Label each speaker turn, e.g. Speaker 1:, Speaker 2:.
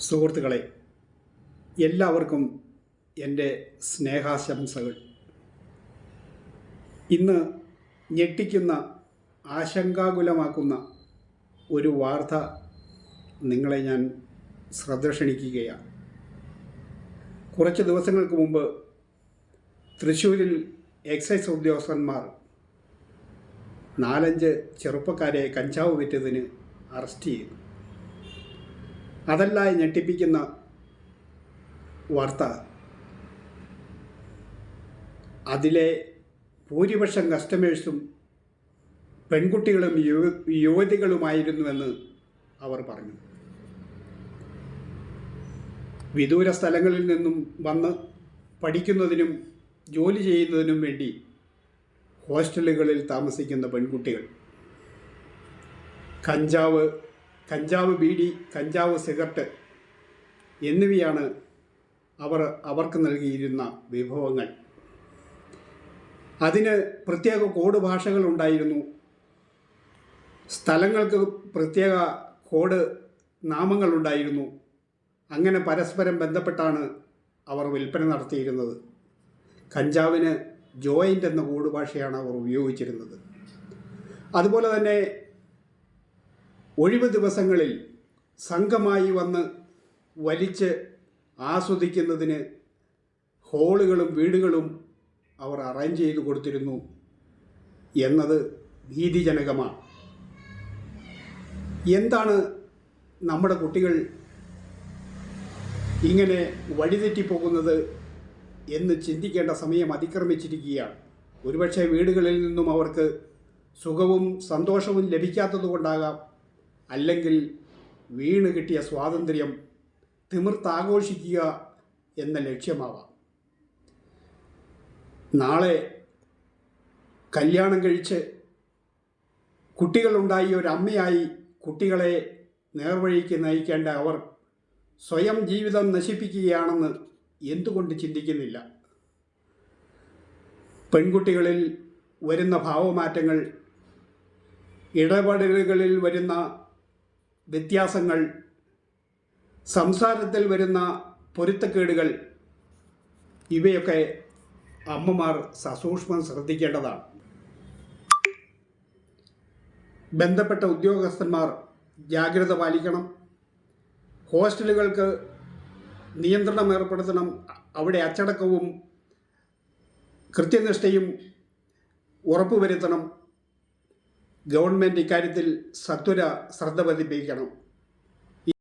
Speaker 1: സുഹൃത്തുക്കളെ, എല്ലാവർക്കും എൻ്റെ സ്നേഹാശംസകൾ. ഇന്ന് ഞെട്ടിക്കുന്ന, ആശങ്കാകുലമാക്കുന്ന ഒരു വാർത്ത നിങ്ങളെ ഞാൻ ശ്രദ്ധ ക്ഷണിക്കുകയാണ്. കുറച്ച് ദിവസങ്ങൾക്ക് മുമ്പ് തൃശ്ശൂരിൽ എക്സൈസ് ഉദ്യോഗസ്ഥന്മാർ 4-5 ചെറുപ്പക്കാരെ കഞ്ചാവ് വിറ്റതിന് അറസ്റ്റ് ചെയ്തു. അതല്ല ഞെട്ടിപ്പിക്കുന്ന വാർത്ത, അതിലെ ഭൂരിപക്ഷം കസ്റ്റമേഴ്സും പെൺകുട്ടികളും യുവതികളുമായിരുന്നുവെന്ന് അവർ പറഞ്ഞു. വിദൂര സ്ഥലങ്ങളിൽ നിന്നും വന്ന് പഠിക്കുന്നതിനും ജോലി ചെയ്യുന്നതിനും വേണ്ടി ഹോസ്റ്റലുകളിൽ താമസിക്കുന്ന പെൺകുട്ടികൾ കഞ്ചാവ് ബീഡി, കഞ്ചാവ് സിഗരറ്റ് എന്നിവയാണ് അവർക്ക് നൽകിയിരുന്ന വിഭവങ്ങൾ. അതിന് പ്രത്യേക കോഡ് ഭാഷകളുണ്ടായിരുന്നു. സ്ഥലങ്ങൾക്ക് പ്രത്യേക കോഡ് നാമങ്ങളുണ്ടായിരുന്നു. അങ്ങനെ പരസ്പരം ബന്ധപ്പെട്ടാണ് അവർ വിൽപ്പന നടത്തിയിരുന്നത്. കഞ്ചാവിന് ജോയിൻ്റ് എന്ന കോഡ് ഭാഷയാണ് അവർ ഉപയോഗിച്ചിരുന്നത്. അതുപോലെ തന്നെ ഒഴിവ് ദിവസങ്ങളിൽ സംഘമായി വന്ന് വലിച്ച് ആസ്വദിക്കുന്നതിന് ഹോളുകളും വീടുകളും അവർ അറേഞ്ച് ചെയ്തു കൊടുത്തിരുന്നു എന്നത് ഭീതിജനകമാണ്. എന്താണ് നമ്മുടെ കുട്ടികൾ ഇങ്ങനെ വഴിതെറ്റിപ്പോകുന്നത് എന്ന് ചിന്തിക്കേണ്ട സമയം അതിക്രമിച്ചിരിക്കുകയാണ്. ഒരുപക്ഷെ വീടുകളിൽ നിന്നും അവർക്ക് സുഖവും സന്തോഷവും ലഭിക്കാത്തതുകൊണ്ടാകാം, അല്ലെങ്കിൽ വീണ് കിട്ടിയ സ്വാതന്ത്ര്യം തിമിർത്താഘോഷിക്കുക എന്ന ലക്ഷ്യമാവാം. നാളെ കല്യാണം കഴിച്ച് കുട്ടികളുണ്ടായി ഒരമ്മയായി കുട്ടികളെ നേർവഴിക്ക് നയിക്കേണ്ട അവർ സ്വയം ജീവിതം നശിപ്പിക്കുകയാണെന്ന് എന്തുകൊണ്ട് ചിന്തിക്കുന്നില്ല? പെൺകുട്ടികളിൽ വരുന്ന ഭാവമാറ്റങ്ങൾ, ഇടപെടലുകളിൽ വരുന്ന വ്യത്യാസങ്ങൾ, സംസാരത്തിൽ വരുന്ന പൊരുത്തക്കേടുകൾ, ഇവയൊക്കെ അമ്മമാർ സസൂക്ഷ്മം ശ്രദ്ധിക്കേണ്ടതാണ്. ബന്ധപ്പെട്ട ഉദ്യോഗസ്ഥന്മാർ ജാഗ്രത പാലിക്കണം. ഹോസ്റ്റലുകൾക്ക് നിയന്ത്രണം ഏർപ്പെടുത്തണം. അവിടെ അച്ചടക്കവും കൃത്യനിഷ്ഠയും ഉറപ്പുവരുത്തണം. ഗവൺമെൻറ് ഇക്കാര്യത്തിൽ സത്വര ശ്രദ്ധ പതിപ്പിക്കണം.